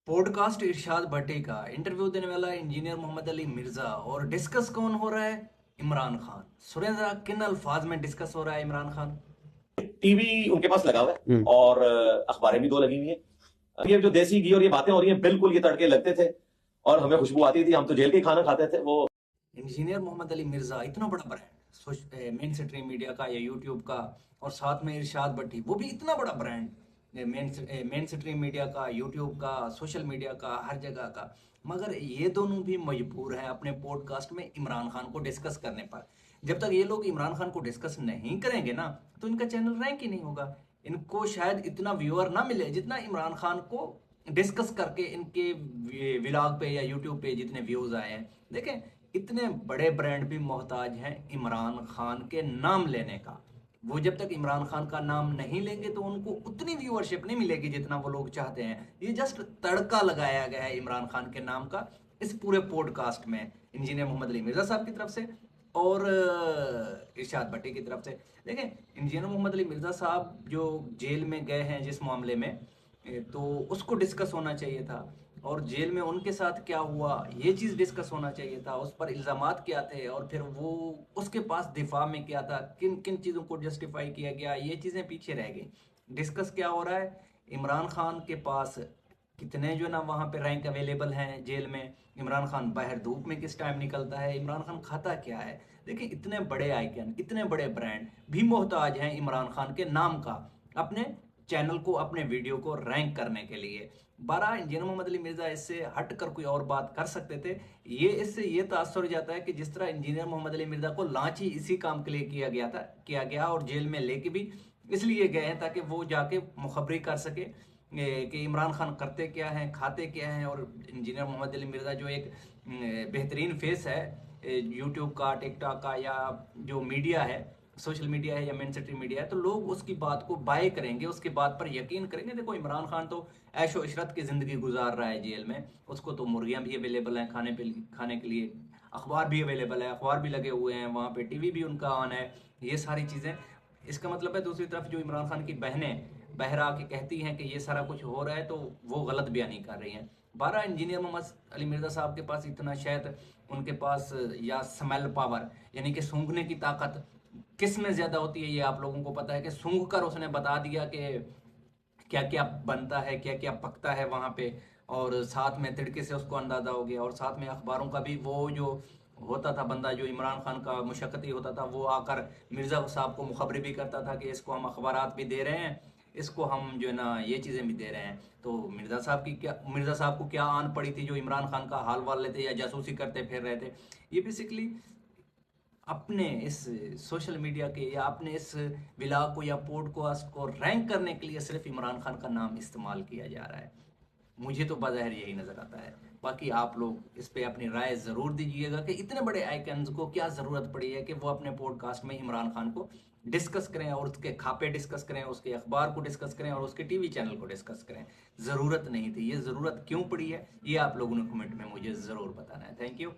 Podcast इरशाद भट्टी का interview देने वाला इंजीनियर मोहम्मद अली मिर्जा और डिस्कस कौन हो रहा है? इमरान खान। सुरेंद्र, किन अल्फाज में डिस्कस हो रहा है इमरान खान? टीवी उनके पास लगा हुआ है और अखबारें भी दो लगी हुई हैं। ये जो देसी घी और ये बातें हो रही हैं, बिल्कुल ये तड़के लगते थे और हमें खुशबू आती थी। हम तो जेल के ही खाना खाते थे। वो इंजीनियर मोहम्मद अली मिर्जा इतना बड़ा ब्रांड, मेन स्ट्रीम मीडिया का या यूट्यूब का, और साथ में इरशाद भट्टी, वो भी इतना बड़ा ब्रांड, मेन स्ट्रीम मीडिया का, यूट्यूब का, सोशल मीडिया का, हर जगह का। मगर ये दोनों भी मजबूर हैं अपने पॉडकास्ट में इमरान खान को डिस्कस करने पर। जब तक ये लोग इमरान खान को डिस्कस नहीं करेंगे ना, तो इनका चैनल रैंक ही नहीं होगा। इनको शायद इतना व्यूअर ना मिले जितना इमरान खान को डिस्कस करके इनके व्लॉग पे या यूट्यूब पे जितने व्यूज आए हैं। देखें, इतने बड़े ब्रांड भी मोहताज हैं इमरान खान के नाम लेने का। वो जब तक इमरान खान का नाम नहीं लेंगे तो उनको उतनी व्यूअरशिप नहीं मिलेगी जितना वो लोग चाहते हैं। ये जस्ट तड़का लगाया गया है इमरान खान के नाम का इस पूरे पॉडकास्ट में, इंजीनियर मोहम्मद अली मिर्जा साहब की तरफ से और इरशाद भट्टी की तरफ से। देखें, इंजीनियर मोहम्मद अली मिर्जा साहब जो जेल में गए हैं जिस मामले में, तो उसको डिस्कस होना चाहिए था। और जेल में उनके साथ क्या हुआ ये चीज़ डिस्कस होना चाहिए था। उस पर इल्ज़ामात क्या थे और फिर वो उसके पास दिफा में क्या था, किन किन चीज़ों को जस्टिफाई किया गया, ये चीज़ें पीछे रह गई। डिस्कस क्या हो रहा है? इमरान खान के पास कितने जो ना वहाँ पे रैंक अवेलेबल हैं जेल में। इमरान खान बाहर धूप में किस टाइम निकलता है, इमरान खान खाता क्या है। देखिए, इतने बड़े आइकन, इतने बड़े ब्रांड भी मोहताज हैं इमरान खान के नाम का अपने चैनल को, अपने वीडियो को रैंक करने के लिए। 12 इंजीनियर मोहम्मद अली मिर्जा इससे हट कर कोई और बात कर सकते थे। ये इससे ये तासुर हो जाता है कि जिस तरह इंजीनियर मोहम्मद अली मिर्जा को लॉन्च ही इसी काम के लिए किया गया और जेल में लेके भी इसलिए गए हैं ताकि वो जाके मुखबरी कर सके कि इमरान खान करते क्या हैं, खाते क्या हैं। और इंजीनियर मोहम्मद अली मिर्जा जो एक बेहतरीन फेस है यूट्यूब का, टिकटॉक का, या जो मीडिया है, सोशल मीडिया है या मेन स्ट्रीम मीडिया है, तो लोग उसकी बात को बाय करेंगे, उसकी बात पर यकीन करेंगे। देखो, इमरान खान तो ऐशो इशरत की ज़िंदगी गुजार रहा है जेल में। उसको तो मुर्गियाँ भी अवेलेबल हैं खाने के लिए, अखबार भी अवेलेबल है, अखबार भी लगे हुए हैं वहाँ पे, टीवी भी उनका ऑन है, ये सारी चीज़ें। इसका मतलब है दूसरी तरफ जो इमरान खान की बहनें बहरा के कहती हैं कि ये सारा कुछ हो रहा है, तो वो गलत बयानी कर रही हैं। 12 इंजीनियर मोहम्मद अली मिर्जा साहब के पास इतना, शायद उनके पास, या स्मेल पावर यानी कि सूंघने की ताकत किस में ज़्यादा होती है ये आप लोगों को पता है कि सूंघ कर उसने बता दिया कि क्या क्या बनता है, क्या क्या पकता है वहाँ पे। और साथ में तिड़के से उसको अंदाज़ा हो गया। और साथ में अखबारों का भी वो जो होता था बंदा, जो इमरान खान का मुशक्कती होता था, वो आकर मिर्ज़ा साहब को मुखबरी भी करता था कि इसको हम अखबारात भी दे रहे हैं, इसको हम जो है ना ये चीज़ें भी दे रहे हैं। तो मिर्ज़ा साहब को क्या आन पड़ी थी जो इमरान खान का हाल वाल लेते या जासूसी करते फिर रहे थे। ये बेसिकली अपने इस सोशल मीडिया के या अपने इस व्लॉग को या पॉडकास्ट को रैंक करने के लिए सिर्फ इमरान खान का नाम इस्तेमाल किया जा रहा है। मुझे तो बज़ाहिर यही नज़र आता है। बाकी आप लोग इस पे अपनी राय ज़रूर दीजिएगा कि इतने बड़े आइकन्स को क्या ज़रूरत पड़ी है कि वो अपने पॉडकास्ट में इमरान खान को डिस्कस करें और उसके खापे डिस्कस करें, उसके अखबार को डिस्कस करें और उसके टीवी चैनल को डिस्कस करें। ज़रूरत नहीं थी, ये ज़रूरत क्यों पड़ी है, ये आप लोगों ने कमेंट में मुझे ज़रूर बताना है। Thank you.